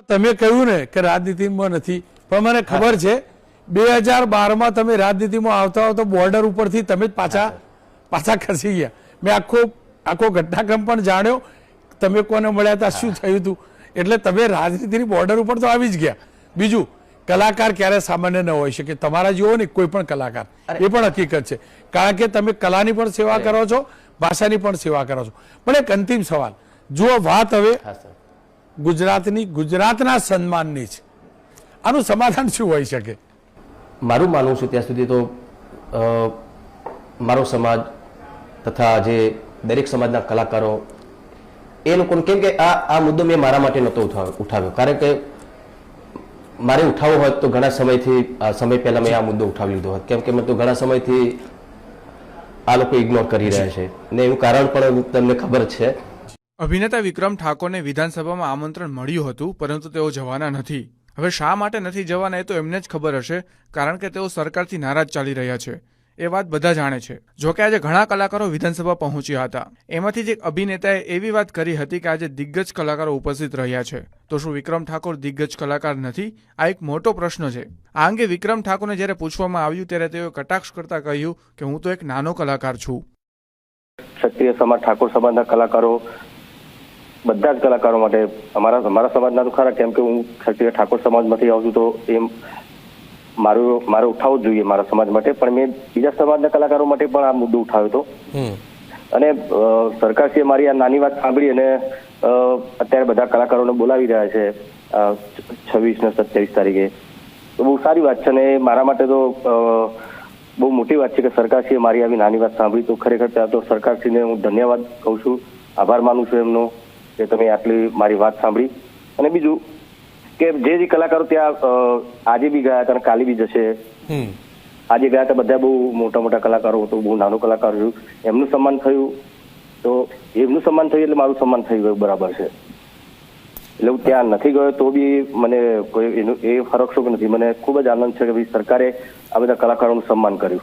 તમે કહ્યું ને કે રાજનીતિમાં નથી, પણ મને ખબર છે 2012માં તમે રાજનીતિમાં આવતા આવતા બોર્ડર ઉપરથી તમે જ પાછા ખસી ગયા. મેં આખો ઘટનાક્રમ પણ જાણ્યો, તમે કોને મળ્યા હતા, શું થયું હતું. એટલે તમે રાજનીતિની બોર્ડર ઉપર તો આવી જ ગયા. બીજું, કલાકાર ક્યારે સામાન્ય ન હોઈ શકે, તમારા જેવો ને કોઈ પણ કલાકાર, એ પણ હકીકત છે. કારણ કે તમે કલાની પણ સેવા કરો છો, ભાષાની પણ સેવા કરો છો. પણ એક અંતિમ સવાલ, જુઓ વાત હવે ગુજરાતના સન્માનની છે, આનું સમાધાન શું હોઈ શકે? મારું માનવું છે ત્યાં સુધી તો મારો સમાજ તથા જે દરેક સમાજના કલાકારો એ લોકોને, કેમ કે આ મુદ્દો મેં મારા માટે નહોતો ઉઠાવ્યો, કારણ કે મારે ઉઠાવવો હોત તો ઘણા સમય પહેલા મેં આ મુદ્દો ઉઠાવી લીધો હોત, કેમ કે મેં તો ઘણા સમયથી આ લોકો ઇગ્નોર કરી રહ્યા છે ને એનું કારણ પણ તમને ખબર છે. અભિનેતા વિક્રમ ઠાકોરને વિધાનસભામાં આમંત્રણ મળ્યું હતું, પરંતુ તેઓ જવાના નથી. હવે શા માટે નથી જવાના એ તો એમને જ ખબર હશે, કારણ કે તેઓ સરકારથી નારાજ ચાલી રહ્યા છે. એ વાત બધા જાણે છે. જોકે આજે ઘણા કલાકારો વિધાનસભા પહોંચ્યા હતા. એમાંથી જ એક અભિનેતાએ એવી વાત કરી હતી કે આજે દિગ્ગજ કલાકારો ઉપસ્થિત રહ્યા છે. તો શું વિક્રમ ઠાકોર દિગ્ગજ કલાકાર નથી? આ એક મોટો પ્રશ્ન છે. આ અંગે વિક્રમ ઠાકોરને જ્યારે પૂછવામાં આવ્યું ત્યારે તેઓએ કટાક્ષ કરતા કહ્યું કે હું તો એક નાનો કલાકાર છું. ક્ષત્રિય સમાજ, ઠાકોર સમાજના કલાકારો, બધા જ કલાકારો માટે અમારા સમાજના તો ખરા, કેમ કે હું ક્ષત્રિય ઠાકોર સમાજમાંથી આવું છું, તો એમ મારે ઉઠાવવો જ જોઈએ મારા સમાજ માટે. પણ મેં બીજા સમાજના કલાકારો માટે પણ આ મુદ્દો ઉઠાવ્યો હતો. અને સરકારશ્રીએ મારી આ નાની વાત સાંભળી અને અત્યારે બધા કલાકારોને બોલાવી રહ્યા છે 26 ને 27 તારીખે. તો બહુ સારી વાત છે અને મારા માટે તો બહુ મોટી વાત છે કે સરકારશ્રીએ મારી આવી નાની વાત સાંભળી. તો ખરેખર ત્યાં તો સરકારશ્રીને હું ધન્યવાદ કહું છું, આભાર માનું છું એમનો કે તમે આટલી મારી વાત સાંભળી. અને બીજું કે જે કલાકારો ત્યાં આજે બી ગયા હતા અને કાલે બી જશે, આજે ગયા હતા બધા બહુ મોટા કલાકારો, તો બહુ નાનો કલાકાર છું, એમનું સન્માન થયું, તો એમનું સન્માન થયું એટલે મારું સન્માન થઈ ગયું, બરાબર છે. એટલે હું ત્યાં નથી ગયો તો બી મને કોઈ એનું એ ફરક શું નથી. મને ખૂબ જ આનંદ છે કે ભાઈ સરકારે આ બધા કલાકારોનું સન્માન કર્યું.